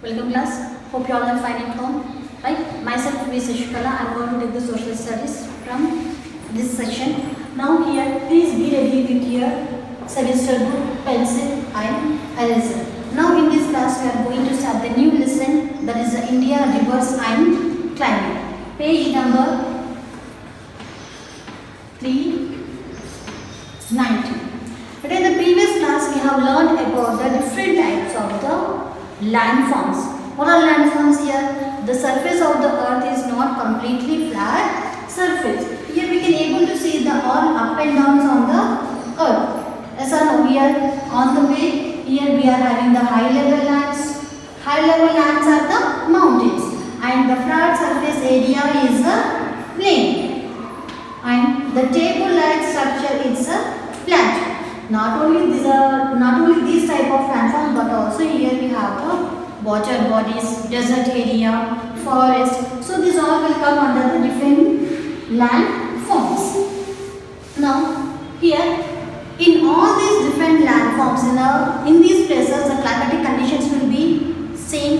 Welcome class. Hope you all are fine at home. Right? Myself V. Shashikala. I am going to take the social studies from this section. Now here, please be ready with your semester book, pencil and eraser. Now in this class we are going to start the new lesson, that is the India rivers and climate. Page number 390. But in the previous class we have learned about the different types of the landforms. What are landforms here? The surface of the earth is not completely flat surface. Here we can able to see the all up and downs on the earth. As I know, here on the way, here we are having the high level lands. High level lands are the mountains, and the flat surface area is the plain. And the table-like structure is a plateau. Not only these type of landforms, but also here we have the water bodies, desert area, forest. So these all will come under the different landforms. Now here in all these different landforms, in these places the climatic conditions will be same.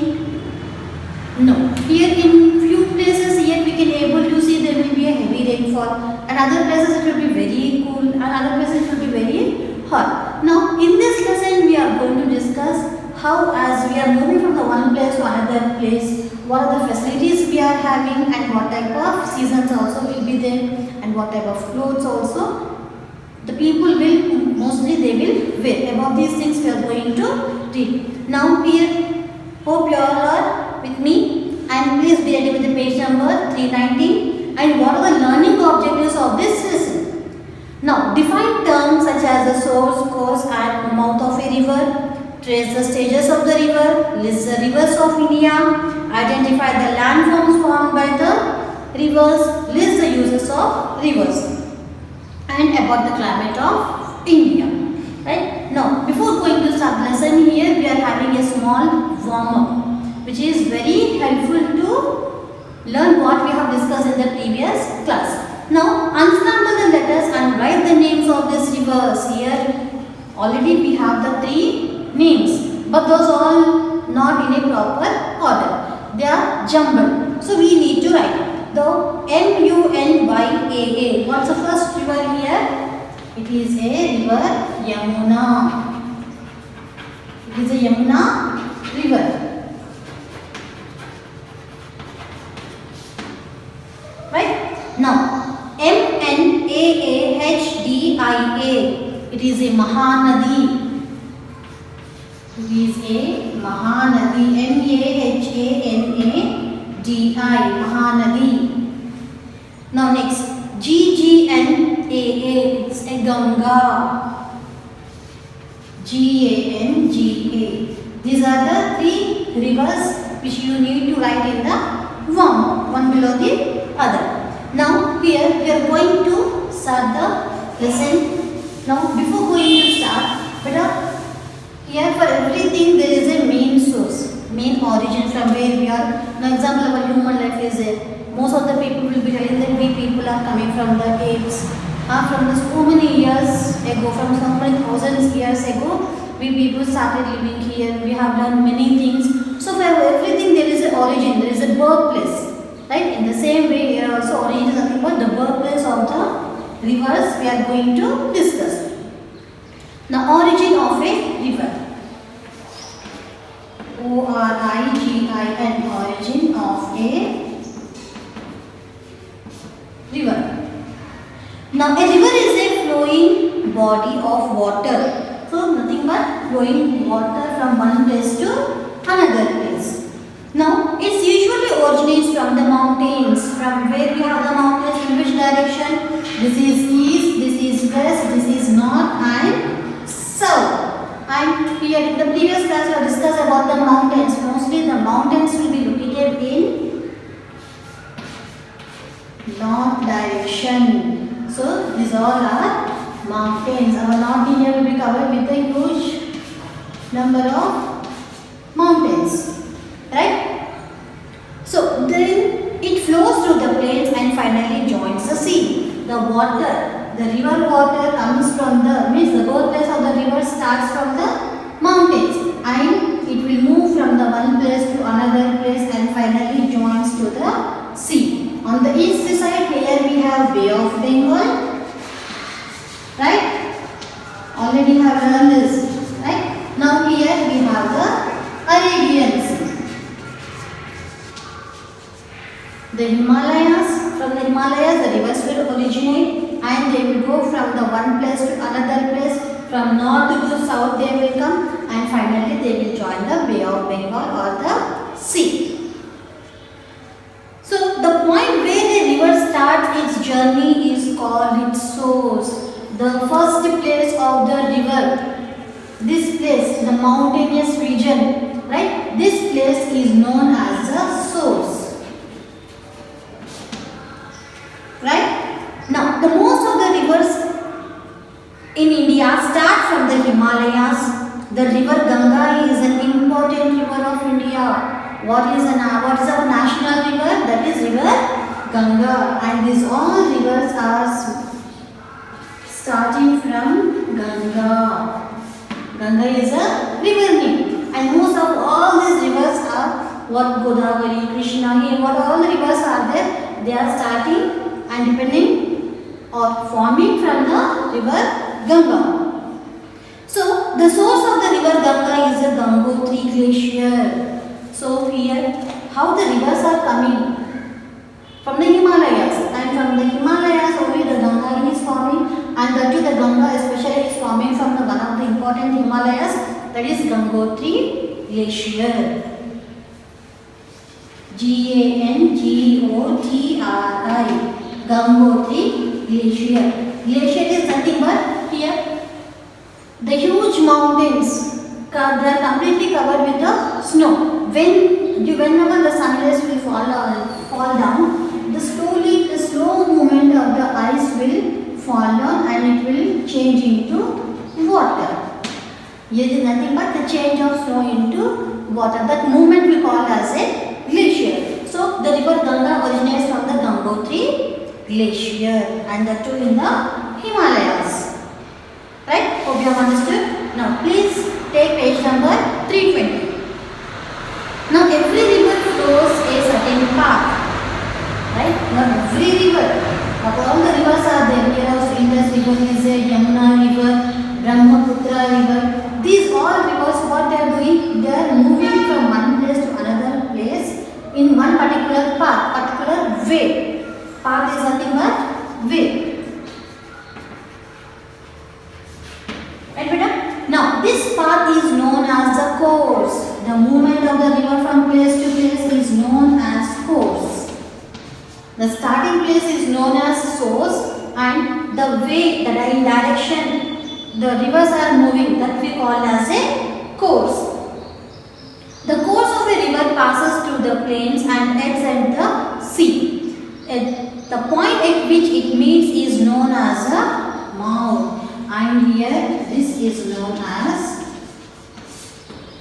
No. Here in few places here we can able to see there will be a heavy rainfall, and other places it will be very cool, and other places it will be very hot. Now in this lesson we are going to discuss how, as we are moving from the one place to another place, what are the facilities we are having and what type of seasons also will be there, and what type of clothes also the people will mostly they will wear. About these things we are going to read. Now here, hope you all are with me, and please be ready with the page number 390. And what are the learning objectives of this lesson? Now define terms such as the source, course and mouth of a river. Trace the stages of the river, list the rivers of India, identify the landforms formed by the rivers, list the uses of rivers, and about the climate of India. Right? Now, before going to start the lesson, here we are having a small warm-up, which is very helpful to learn what we have discussed in the previous class. Now, unscramble the letters and write the names of these rivers. Here, already we have the 3 names, but those all not in a proper order. They are jumbled. So we need to write the M-U-N-Y-A-A. What's the first river here? It is a river Yamuna. It is a Yamuna river. Right? Now M-N-A-A-H-D-I-A. It is a Mahanadi. It is a Mahanadi. M-A-H-A-N-A-D-I. Mahanadi. Now next, G-G-N-A-A. It's a Ganga. G-A-N-G-A. These are the 3 rivers which you need to write in the warm, one below the other. Now here we are going to start the lesson. Now before going to start, here for everything there is a main source, main origin from where we are. Now example, our human life is there. Most of the people will be telling that we people are coming from the apes. From the so many years ago, from so many thousands years ago, we people started living here. We have done many things. So for everything there is an origin, there is a birthplace. Right? In the same way, here also origin is nothing but the birthplace of the rivers we are going to discuss. The origin of a river. O-R-I-G-I-N. Origin of a river. Now a river is a flowing body of water. So nothing but flowing water from one place to another place. Now it usually originates from the mountains. From where we have the mountains, in which direction? This is east, this is west, this is north and south. And here in the previous class we have discussed about the mountains. Mostly the mountains will be located in north direction. So these all are mountains. Our North India will be covered with a huge number of mountains. Right? So then it flows through the plains and finally joins the sea. The water, the river water comes from the birthplace of the river starts from the mountains, and it will move from the one place to another place and finally joins to the sea. On the east side here we have Bay of Bengal, right? Already have learned this, right? Now here we have the Arabian Sea. The Himalayas, from the Himalayas the rivers will originate and they will go from the one place to another place. From north to south they will come and finally they will join the Bay of Bengal or the sea. So the point where the river starts its journey is called its source. The first place of the river, this place, the mountainous region, right? This place is known as the source, right? Now the most of the rivers in India start from the Himalayas. The river Ganga is an important river of India. What is our national river? That is river Ganga, and these all rivers are starting from Ganga. Ganga is a river name, and most of all these rivers are what Godavari, Krishna, here what all the rivers are there. They are starting and depending or forming from the river Ganga. So the source of the river Ganga is the Gangotri glacier. So here how the rivers are coming from the Himalayas, and from the Himalayas only the Ganga is forming, and that too the Ganga especially is forming from the one of the important Himalayas, that is Gangotri glacier. Gangotri, Gangotri glacier. Glacier is nothing but here the huge mountains, they are completely covered with the snow. Whenever the sun rays will fall down, the slow movement of the ice will fall down and it will change into water. This is nothing but the change of snow into water. That movement we call as a glacier. So the river Ganga originates from the Gangotri glacier, and that too in the Himalayas. Right? Hope you have understood. Now please take page number 320. Now every river flows a certain path. Right? Now every river, all the rivers are there. Here also Indus river is there, Yamuna river, Brahmaputra river. These all rivers, what they are doing? They are moving from one place to another place in one particular path, particular way. Path is nothing but way. Right, beta? Now this path is known as the course. The movement of the river from place to place is known as course. The starting place is known as source, and the way, the direction the rivers are moving, that we call as a course. The course of a river passes through the plains and ends at the sea. The point at which it meets is known as a mouth, and here this is known as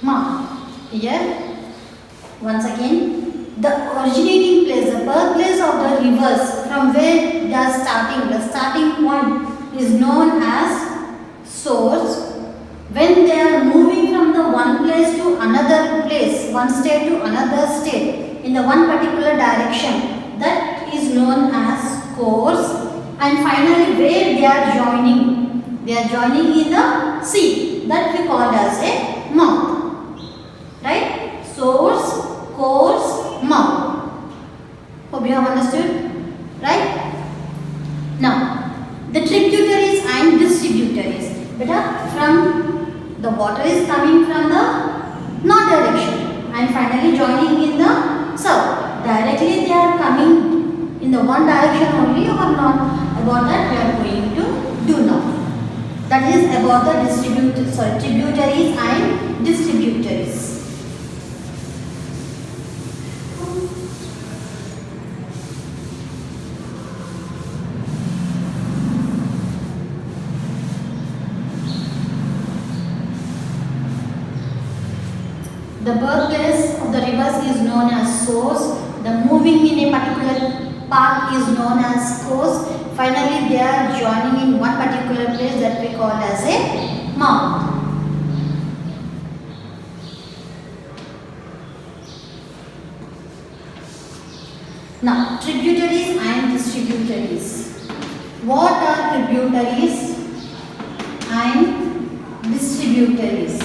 mouth. Here once again, the originating place, the birthplace of the rivers, from where they are starting, the starting point is known as source. When they are moving from the one place to another place, one state to another state, in the one particular direction, that is known as course. And finally where they are joining in the sea, that we call as a mouth. Right? Source, course, mouth. Hope you have understood. Right? Now, the tributaries and distributaries. Beta, from the water is coming from the north direction and finally joining in the south. Directly they are coming in the one direction only or not? About that we are going to do now. That is about the tributaries and distributaries. The birthplace of the rivers is known as source. The moving in a particular path is known as course. Finally, they are joining in one particular place that we call as a mouth. Now, tributaries and distributaries. What are tributaries and distributaries?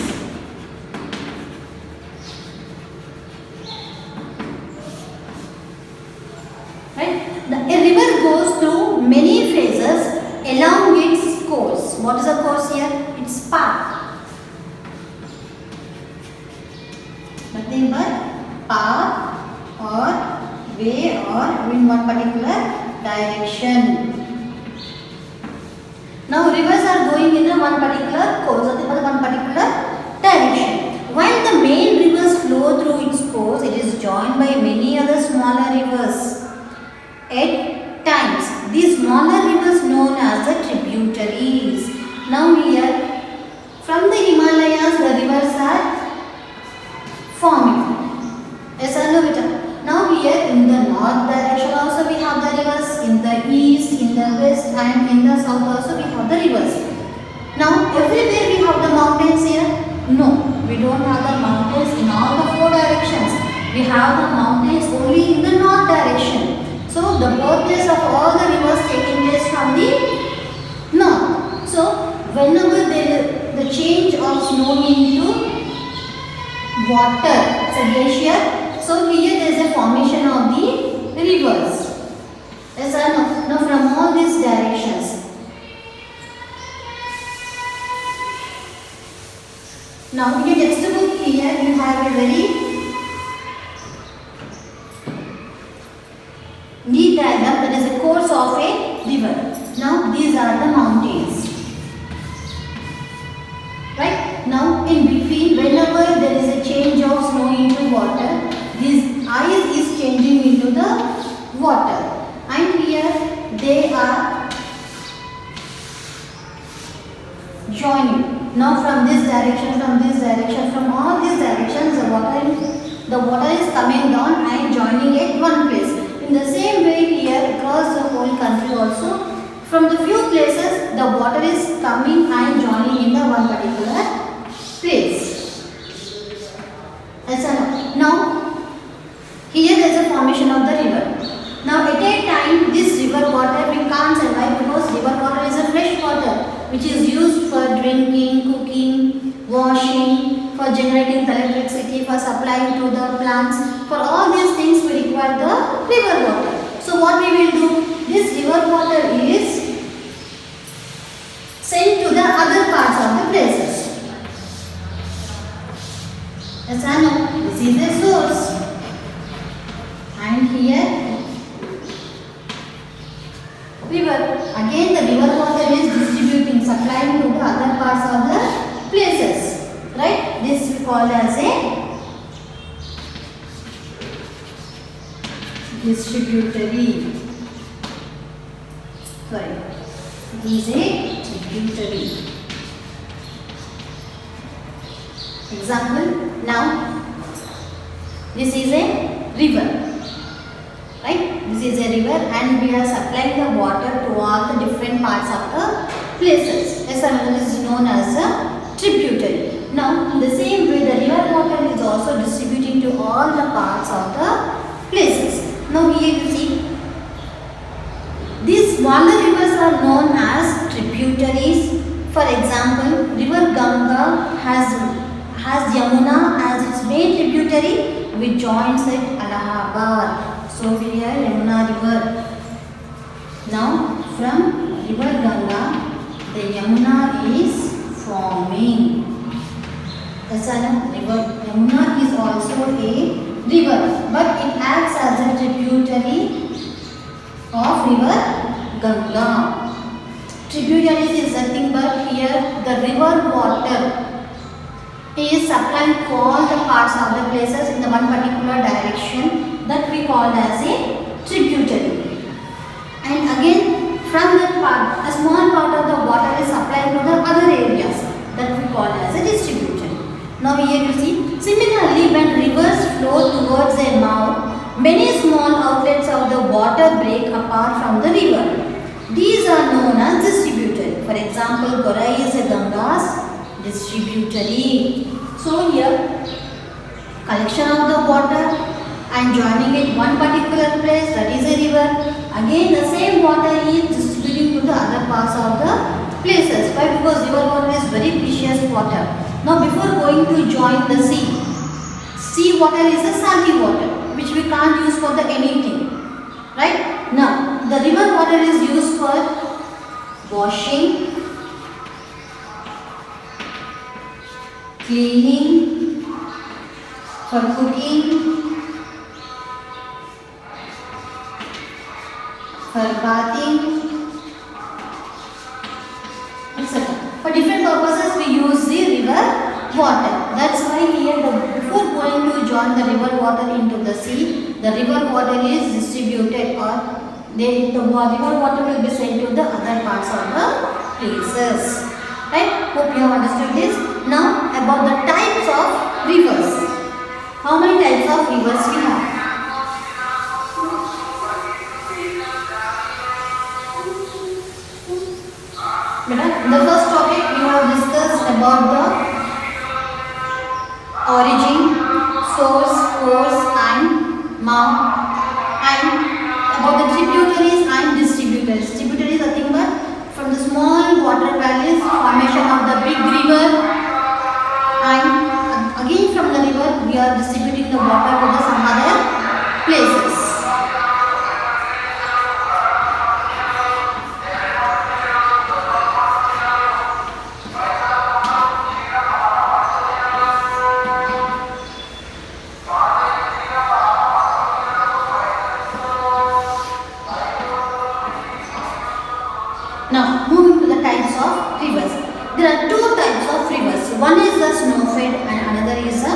Right? A river goes through many phases along its course. What is the course here? Its path. Nothing but path or way or in one particular direction. Now rivers are going in one particular course or one particular direction. While the main rivers flow through its course, it is joined by many other smaller rivers. At times, these smaller rivers known as the tributaries. Now here, from the Himalayas, the rivers are forming. Yes or no, beta? Now here in the north direction also we have the rivers, in the east, in the west and in the south also we have the rivers. Now everywhere we have the mountains here? No, we don't have the mountains in all the four directions. We have the mountains only in the north direction. So the birthplace of all the rivers taking place from the north. So whenever the change of snow into water, it's a glacier. So here there is a formation of the rivers. Yes or no? Now from all these directions. Now in your textbook here you have a very neat diagram, that is a course of a river. Now these are the mountains. Right? Now in between, whenever there is a change of snow into water, this ice is changing into the water. And here they are joining. Now from this direction, from all these directions, the water is coming down and joining at one place. In the same way here across the whole country also, from the few places the water is coming and joining in the one particular place. Yes, now here there is a formation of the river. Now at a time this river water we can't survive because river water is a fresh water which is used for drinking, cooking, washing, for generating the electricity, for supplying to the plants. For all these things we require the river water. So what we will do? This river water is sent to the other parts of the places. Yes, I know. This is the source. And here river. Again the river water is distributing, supplying to the other parts of the places. Right? This we call as a distributary. Sorry. It is a tributary. Example. Now this is a river. Right? This is a river and we are supplying the water to all the different parts of the places. This is known as a tributary. Now, in the same way, the river water is also distributing to all the parts of the places. Now, here you see, these smaller rivers are known as tributaries. For example, river Ganga has Yamuna as its main tributary which joins at Allahabad. So here Yamuna river. Now from river Ganga, the Yamuna is forming. River Yamuna is also a river, but it acts as a tributary of river Ganga. Tributaries is nothing but here the river water is supplying to all the parts of the places in the one particular direction, that we call as a tributary. And again from that part, a small part of the water is supplying to the other areas, that we call as a distributary. Now here you see, similarly when rivers flow towards a mouth, many small outlets of the water break apart from the river. These are known as distributary. For example, Gorai is a Ganga's distributary. So here collection of the water and joining it one particular place, that is a river. Again the same water is distributing to the other parts of the places. Why? Because river water is very precious water. Now before going to join the sea water is a salty water which we can't use for the anything, right? Now the river water is used for washing, cleaning, for cooking, for bathing, etc. For different purposes we use the river water. That's why here before going to join the river water into the sea, the river water is distributed, or the river water will be sent to the other parts of the places. Right? Hope you have understood this. Now about the types of rivers. How many types of rivers we have? In the first topic we have discussed about the origin, source, course and mouth, and about the tributaries and distributaries. Tributaries are nothing but from the small water valleys, formation of the big river, and again from the river we are distributing the water to the some other places. Now moving to the types of rivers. There are two types of rivers. One is the snow-fed and another is a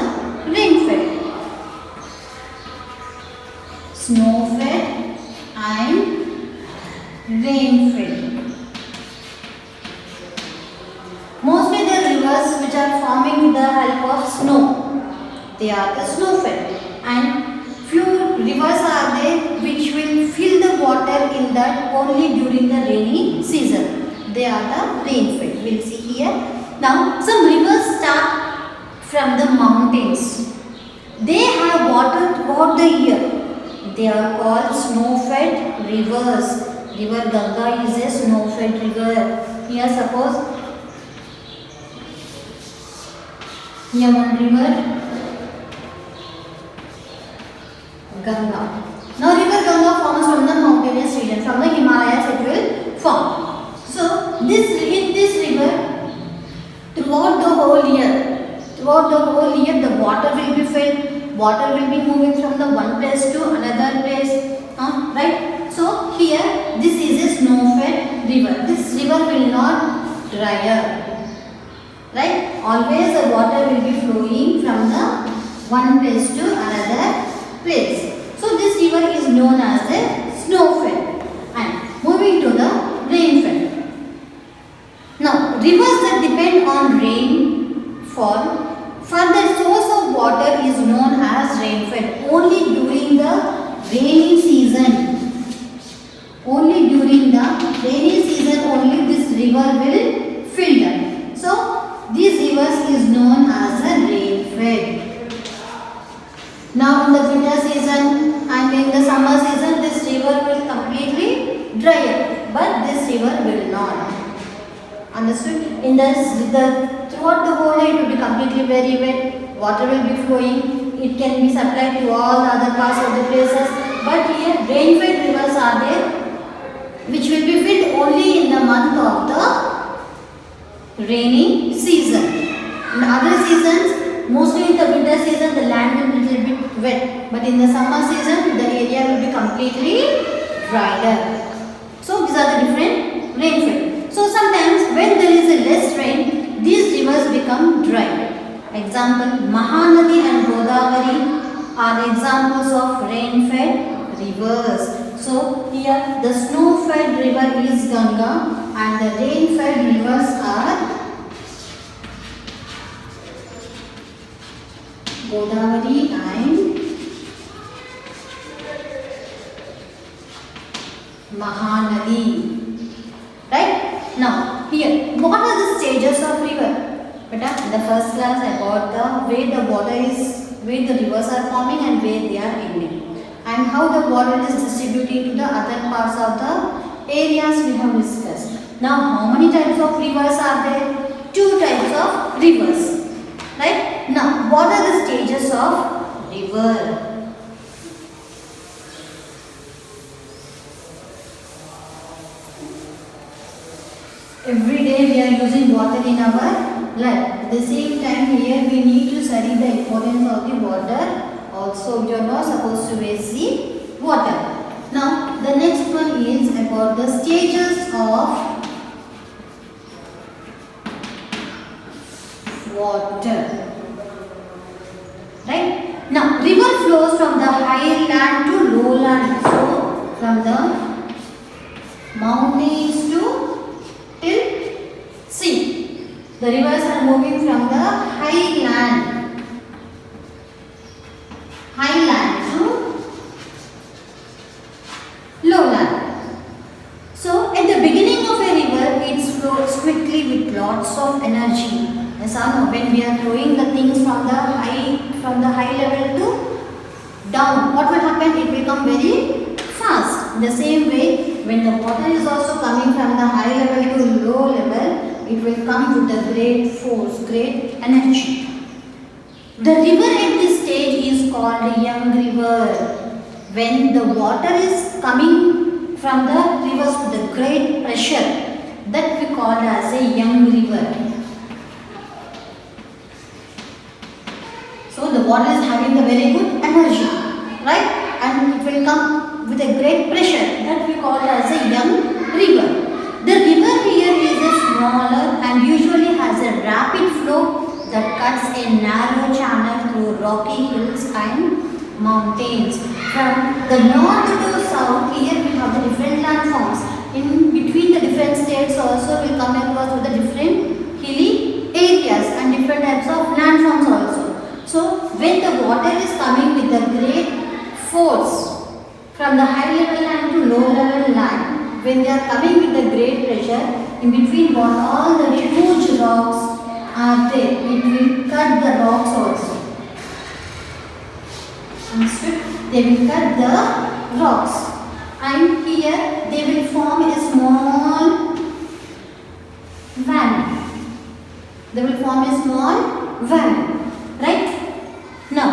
rain-fed. Snow-fed and rain-fed. Mostly the rivers which are forming with the help of snow, they are the snow-fed, and few rivers are there which will fill the water in that only during the rainy season. They are the rain-fed. We will see here. Now some rivers start from the mountains. They have water throughout the year. They are called snow-fed rivers. River Ganga is a snow-fed river. Here suppose here one river Ganga. Now river Ganga forms from the mountainous region, from the Himalayas it will form. So in this river, throughout the whole year the water will be filled, water will be moving from the one place to another place, right? So here this is a snow-fed river. This river will not dry up, right? Always the water will be flowing from the one place to another place. So this river is known as the snow-fed. And moving to the rain-fed. Now rivers that depend on rainfall for the source of water is known as rain-fed. Only during the rainy season. Only during the rainy season only this river will fill up. So these rivers is known as a rain-fed. Now in the winter season and in the summer season this river will completely dry up, but this river will not. Understood? In throughout the whole day it will be completely very wet, water will be flowing, it can be supplied to all the other parts of the places, but here rain-fed rivers are there which will be filled only in the month of the rainy season. In other seasons, mostly in the winter season the land will be a little bit wet, but in the summer season the area will be completely dried up. So these are the different rain-fed. So sometimes when there is a less rain, these rivers become dry. Example, Mahanadi and Godavari are examples of rain-fed rivers. So here the snow-fed river is Ganga and the rain-fed rivers are Godavari and Mahanadi. Right? Now here, what are the stages of river? In the first class I got the way the water is where the rivers are forming and where they are ending, and how the water is distributing to the other parts of the areas we have discussed. Now, how many types of rivers are there? Two types of rivers, right? Now, what are the stages of river? Every day we are using water in our life. At the same time, here we need to study the importance of the water. Also, you are not supposed to waste the water. Now, the next one is about the stages of water. Right? Now, river flows from the highland to lowland. So, from the mountains to till sea. The rivers are moving from the highland to lowland. So at the beginning of a river, it flows quickly with lots of energy. As when we are throwing the things from the high level to down, what will happen? It will come very fast. In the same way, when the water is also coming from the high level to low level, it will come with a great force, great energy. The river at this stage is called a young river. When the water is coming from the rivers with a great pressure, that we call as a young river. So the water is having a very good energy, right? And it will come with a great pressure, that we call as a young river. The river here is a smaller and usually has a rapid flow that cuts a narrow channel through rocky hills and mountains. From the north to south, here we have the different landforms. In between the different states also we come across with the different hilly areas and different types of landforms also. So when the water is coming with a great force from the high level land to low level land, when they are coming with a great pressure, in between what all the huge rocks are there, it will cut the rocks also. They will cut the rocks, and here they will form a small valley. They will form a small valley, right? Now,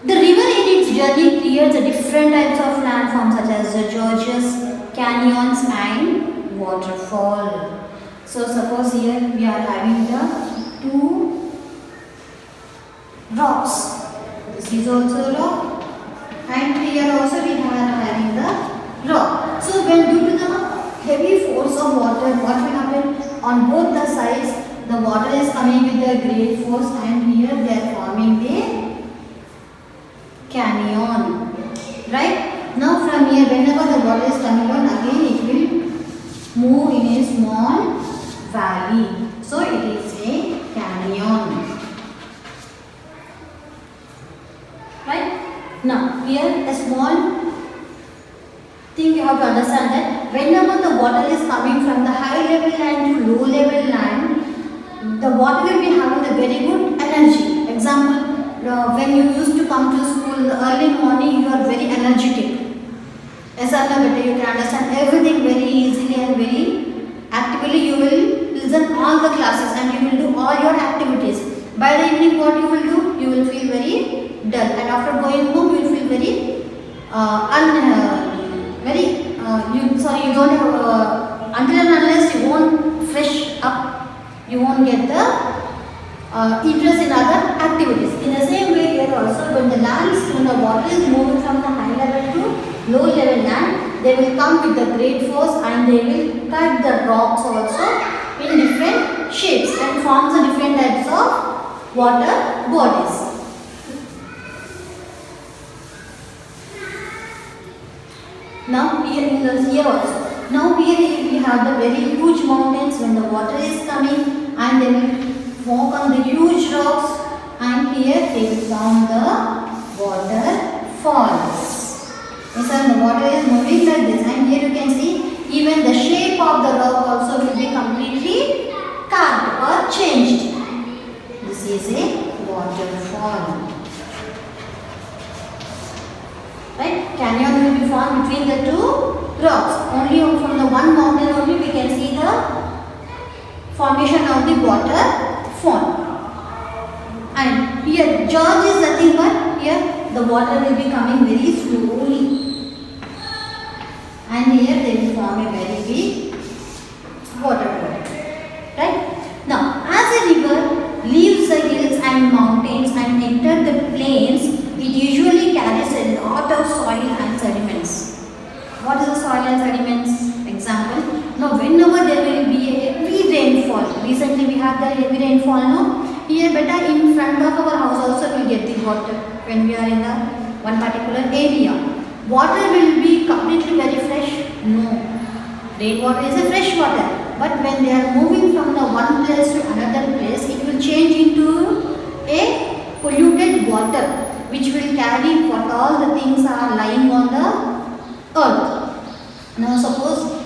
the river in its journey creates different types of landforms such as the gorges, canyons and waterfall. So suppose here we are having the two rocks. This is also rock, and here also we are having the rock. So when due to the heavy force of water, what will happen? On both the sides, the water is coming with a great force, and here they are forming the canyon. Right? Now from here, whenever the water is coming down, again it will move in a small valley. So it is a canyon. Right? Now here a small thing you have to understand, that whenever the water is coming from the high level land to low level land, the water will be having a very good energy. Example, when you used to come to school in the early morning, you are very energetic. As I know better, you can understand everything very easily and very actively. You will listen all the classes and you will do all your activities. By the evening, what you will do? You will feel very dull, and after going home, you will feel very you don't have until and unless you won't fresh up, you won't get the interest in other activities. In the same way here also, when the water is moving from the high level to low level land, they will come with the great force and they will cut the rocks also in different shapes and forms the different types of water bodies. Now here also. Now here we have the very huge mountains. When the water is coming, and they will walk on the huge rocks, and here they will form the waterfalls. Yes, and the water is moving like this, and here you can see even the shape of the rock also will be completely carved or changed. This is a waterfall. formation of the water fall. And here George is nothing but here the water will be coming very slowly, and here they will form a very big water body. Right? Now, as a river leaves the hills and mountains and enter the plains, it usually carries a lot of soil and sediments. What is the soil and sediments? Example. Now, whenever there will be a heavy rainfall, recently we had the heavy rainfall, no? Here, better in front of our house also we will get the water when we are in the one particular area. Water will be completely very fresh? No. Rainwater is a fresh water. But when they are moving from the one place to another place, it will change into a polluted water, which will carry what all the things are lying on the earth. Now suppose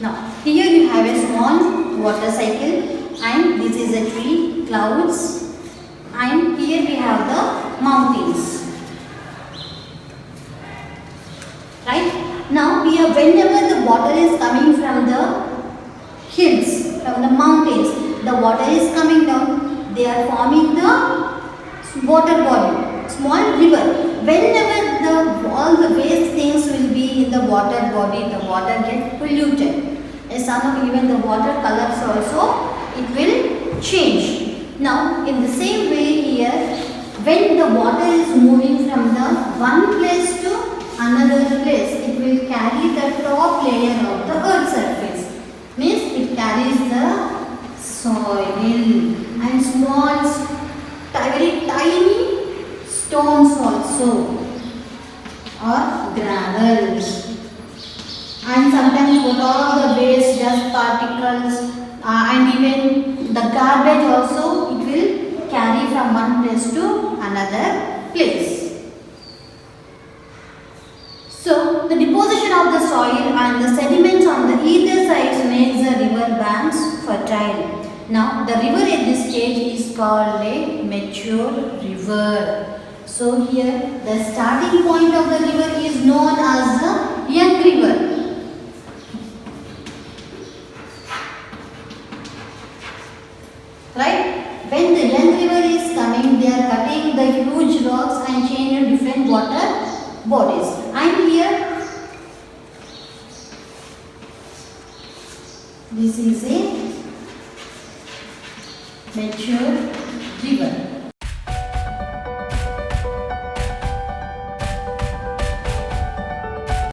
now here you have a small water cycle, and this is a tree, clouds, and here we have the mountains. Right? Now here whenever the water is coming from the hills, from the mountains, the water is coming down, they are forming the water body, small river. Whenever all the waste things will be in the water body, the water gets polluted. Some even the water colors also, it will change. Now in the same way here, when the water is moving from the one place to another place, it will carry the top layer of the earth surface. Means it carries the soil and small, very tiny stones also, or gravels. And sometimes what all the waste, dust particles, and even the garbage also, it will carry from one place to another place. So the deposition of the soil and the sediments on the either sides makes the river banks fertile. Now the river at this stage is called a mature river. So here the starting point of the river is known as the young river. Right? When the young river is coming, they are cutting the huge rocks and changing different water bodies. And here, this is a mature